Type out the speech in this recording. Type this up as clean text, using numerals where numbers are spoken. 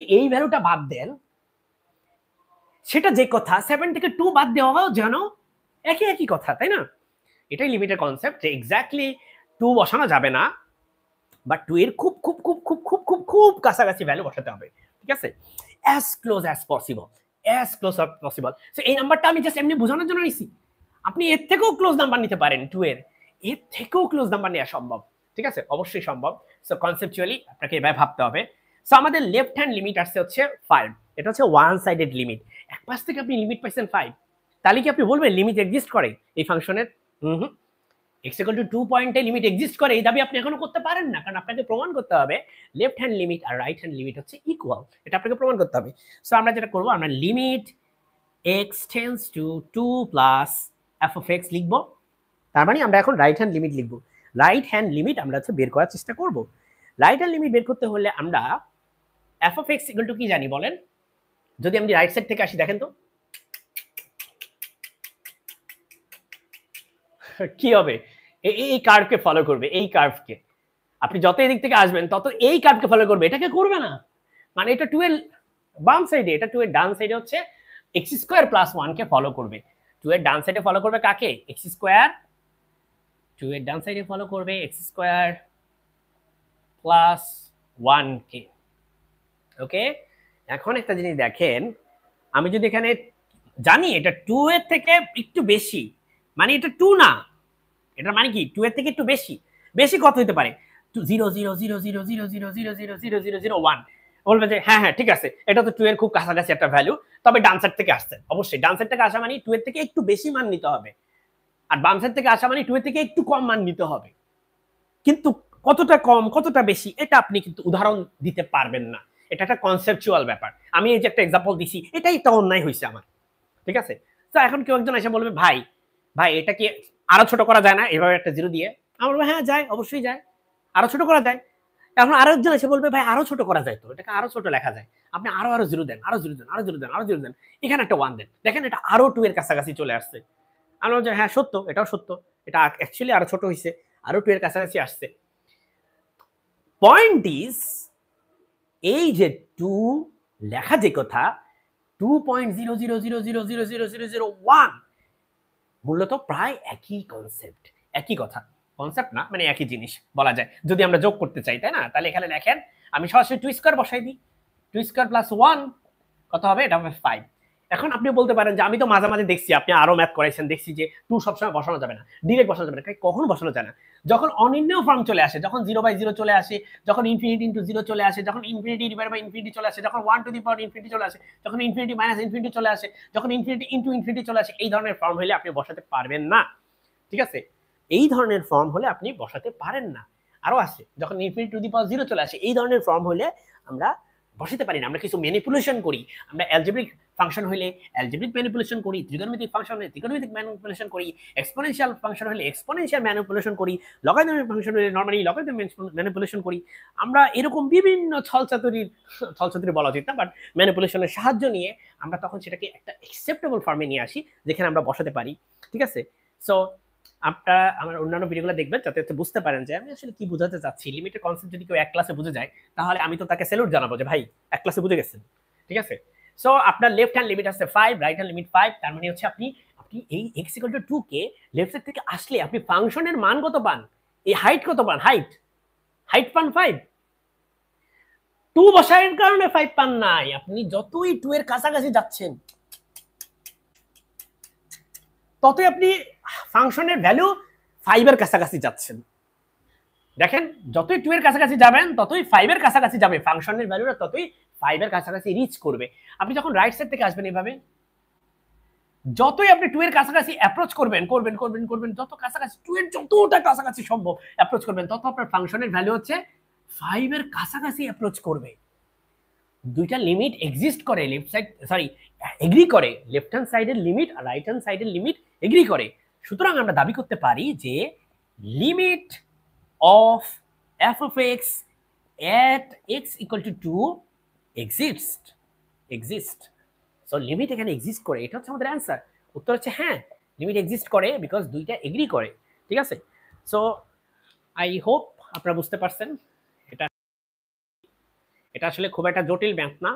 এই ভ্যালুটা বাদ দেন, সেটা যে কথা 7 থেকে 2 বাদ দেওয়াও যেন একই কথা, তাই না? এটাই লিমিটের কনসেপ্ট, যে এক্স্যাক্টলি 2 বসানো যাবে না, বাট 2 এর খুব খুব খুব খুব খুব খুব খুব কাছাকাছি ভ্যালু বসাতে হবে, ঠিক আছে? As close as possible, as close as possible. So এই নাম্বারটা আমি জাস্ট এমনি বোঝানোর জন্য নিছি। আপনি এর থেকেও ক্লোজ নাম্বার নিতে পারেন, 2 এর থেকেও ক্লোজ নাম্বার নেওয়া সম্ভব, ঠিক আছে? অবশ্যই সম্ভব। সো কনসেপচুয়ালি আপনাকে এভাবে ভাবতে হবে। সো আমাদের লেফট হ্যান্ড লিমিট আসছে হচ্ছে 5, এটা হচ্ছে ওয়ান সাইডেড লিমিট। এক পাশ থেকে আপনি লিমিট পাইছেন 5, তাহলে কি আপনি বলবেন লিমিট এক্সিস্ট করে এই ফাংশনের? হুম, x = 2 পয়েন্টে লিমিট এক্সিস্ট করে, এই দাবি আপনি এখনো করতে পারেন না, কারণ আপনাকে প্রমাণ করতে হবে লেফট হ্যান্ড লিমিট আর রাইট হ্যান্ড লিমিট হচ্ছে ইকুয়াল, এটা আপনাকে প্রমাণ করতে হবে। সো আমরা যেটা করব, আমরা limit x tends to 2 plus f of x লিখব। তার মানে আমরা এখন রাইট হ্যান্ড লিমিট লিখব। রাইট হ্যান্ড লিমিট আমরা হচ্ছে বের করার চেষ্টা করব। রাইট হ্যান্ড লিমিট বের করতে হলে আমরা f of x = কি জানি বলেন? যদি আমি রাইট সাইড থেকে আসি, দেখেন তো কি হবে। এই কার্ভকে ফলো করবে, এই কার্ভকে। আপনি যত এদিক থেকে আসবেন তত এই কার্ভকে ফলো করবে, এটাকে করবে না। মানে এটা 2 এর বাম সাইডে, এটা 2 এর ডান সাইডে হচ্ছে x² + 1 কে ফলো করবে। 2 এর ডান সাইডে ফলো করবে কাকে? x²। 2 এর ডান সাইডে ফলো করবে x² + 1 কে। ওকে, এখন একটা জিনিস দেখেন, আমি যদি এখানে জানি এটা 2 এর থেকে একটু বেশি, মানে এটা 2 না, এটার মানে কি 2 এর থেকে একটু বেশি। বেশি কত হতে পারে? 0.0000000000001। বলবে যে হ্যাঁ হ্যাঁ ঠিক আছে, এটা তো 2 এর খুব কাছাকাছি একটা ভ্যালু, তবে ডান সাইড থেকে আসছে। অবশ্যই ডান সাইড থেকে আসা মানে 2 এর থেকে একটু বেশি মান নিতে হবে, আর বাম সাইড থেকে আসা মানে 2 এর থেকে একটু কম মান নিতে হবে। কিন্তু কতটা কম কতটা বেশি এটা আপনি কিন্তু উদাহরণ দিতে পারবেন না, এটা একটা কনসেপচুয়াল ব্যাপার। আমি এই যে একটা এক্সাম্পল দিছি, এটাই একটা অন্যায় হয়েছে আমার, ঠিক আছে? তো এখন কেউ একজন এসে বলবে ভাই ভাই এটা কি আরো ছোট করা যায় না এভাবে একটা জিরো দিয়ে? আমরা বলবো হ্যাঁ যায়, অবশ্যই যায়, আরো ছোট করা যায়। এখন আরেকজন এসে বলবে ভাই আরো ছোট করা যায়, তো এটাকে আরো ছোট লেখা যায়, আপনি আরো আরো জিরো দেন, আরো জিরো দেন, আরো জিরো দেন, আরো জিরো দেন, এখানে একটা 1 দেন, দেখেন এটা আরো 2 এর কাছাকাছি চলে আসছে। আমরা বলছি হ্যাঁ সত্য, এটাও সত্য, এটা অ্যাকচুয়ালি আরো ছোট হয়েছে, আরো 2 এর কাছাকাছি আসছে। পয়েন্ট ইজ এই যে 2 লেখা যে কথা 2.000000001 মূলত প্রায় একই কনসেপ্ট, একই কথা, কনসেপ্ট না মানে একই জিনিস বলা যায় যদি আমরা যোগ করতে চাই, তাই না? তাহলে এখানে দেখেন আমি সরাসরি 2² বসাই দিই, 2² + 1 কত হবে? এটা হবে 5। এখন আপনি বলতে পারেন যে আমি তো মাঝে মাঝে দেখছি আপনি আরো ম্যাথ করাইছেন, দেখছি যে 2 সবসময় বসানো যাবে না, ডিরেক্ট বসানো যাবে না। কখন বসানো যায় না? যখন অনির্ণয় ফর্ম চলে আসে, যখন 0/0 চলে আসে, যখন ইনফিনিটি ইনটু 0 চলে আসে, যখন ইনফিনিটি ডিভাইড বাই ইনফিনিটি চলে আসে, যখন 1 টু দি পাওয়ার ইনফিনিটি চলে আসে, যখন ইনফিনিটি মাইনাস ইনফিনিটি চলে আসে, যখন ইনফিনিটি ইনটু ইনফিনিটি চলে আসে, এই ধরনের ফর্ম হলে আপনি বসাতে পারবেন না, ঠিক আছে? এই ধরনের ফর্ম হলে আপনি বসাতে পারেন না। আরো আছে, যখন ইনফিনিটি টু দি পাওয়ার 0 চলে আসে, এই ধরনের ফর্ম হলে আমরা বসাতে পারি না, আমরা কিছু ম্যানিপুলেশন করি। আমরা অ্যালজেব্রিক ফাংশন হলে অ্যালজেব্রিক ম্যানিপুলেশন করি, ত্রিকোণমিতিক ফাংশন হলে ত্রিকোণমিতিক ম্যানিপুলেশন করি, এক্সপোনেনশিয়াল ফাংশন হলে এক্সপোনেনশিয়াল ম্যানিপুলেশন করি, লগারিদমিক ফাংশন হলে নরমালি লগারিদমিক ম্যানিপুলেশন করি। আমরা এরকম বিভিন্ন ছলচাতুরি বলা উচিত না, বাট ম্যানিপুলেশনের সাহায্য নিয়ে আমরা তখন সেটাকে একটা অ্যাকসেপ্টেবল ফর্মে নিয়ে আসি যেখানে আমরা বসাতে পারি, ঠিক আছে? সো আপনারা আমার অন্যান্য ভিডিওগুলো দেখবেন যাতে বুঝতে পারেন যে আমি আসলে কি বোঝাতে চাচ্ছি। লিমিটের কনসেপ্ট যদি কেউ এক ক্লাসে বুঝে যায় তাহলে আমি তো তাকে স্যালুট জানাবো যে ভাই এক ক্লাসে বুঝে গেছেন, ঠিক আছে? সো আপনার লেফট হ্যান্ড লিমিট আছে 5, রাইট হ্যান্ড লিমিট 5, তার মানে হচ্ছে আপনি এই x = 2 কে লেফট সাইড থেকে আসলে আপনি ফাংশনের মান কত পান? এই হাইট কত পান? হাইট পান 5। 2 বসানোর কারণে 5 পান নাই, আপনি যতই 2 এর কাছাকাছি যাচ্ছেন ততই আপনি ফাংশনের ভ্যালু 5 এর কাছাকাছি যাচ্ছেন। দেখেন যতই 2 এর কাছাকাছি যাবেন ততই 5 এর কাছাকাছি যাবে, ফাংশনের ভ্যালুটা ততই 5 এর কাছাকাছি রিচ করবে। আপনি যখন রাইট সাইড থেকে আসবেন এভাবে, যতই আপনি 2 এর কাছাকাছি অ্যাপ্রোচ করবেন যত কাছাকাছি 2 এর যতটা কাছাকাছি সম্ভব অ্যাপ্রোচ করবেন, তত আপনার ফাংশনের ভ্যালু হচ্ছে 5 এর কাছাকাছি অ্যাপ্রোচ করবে। দুইটা লিমিট এক্সিস্ট করে, লেফট সাইড এগ্রি করে, লেফট হ্যান্ড সাইডের লিমিট আর রাইট হ্যান্ড সাইডের লিমিট এগ্রি করে। সুতরাং আমরা দাবি করতে পারি যে limit of f of x at x = 2 exist. So limit এখানে এক্সিস্ট করে, এটা হচ্ছে আমাদের অ্যান্সার। উত্তর হচ্ছে হ্যাঁ, লিমিট এক্সিস্ট করে বিকজ দুইটা এগ্রি করে, ঠিক আছে? সো আই হোপ আপনারা বুঝতে পারছেন। এটা এটা আসলে খুব একটা জটিল ম্যাথ না।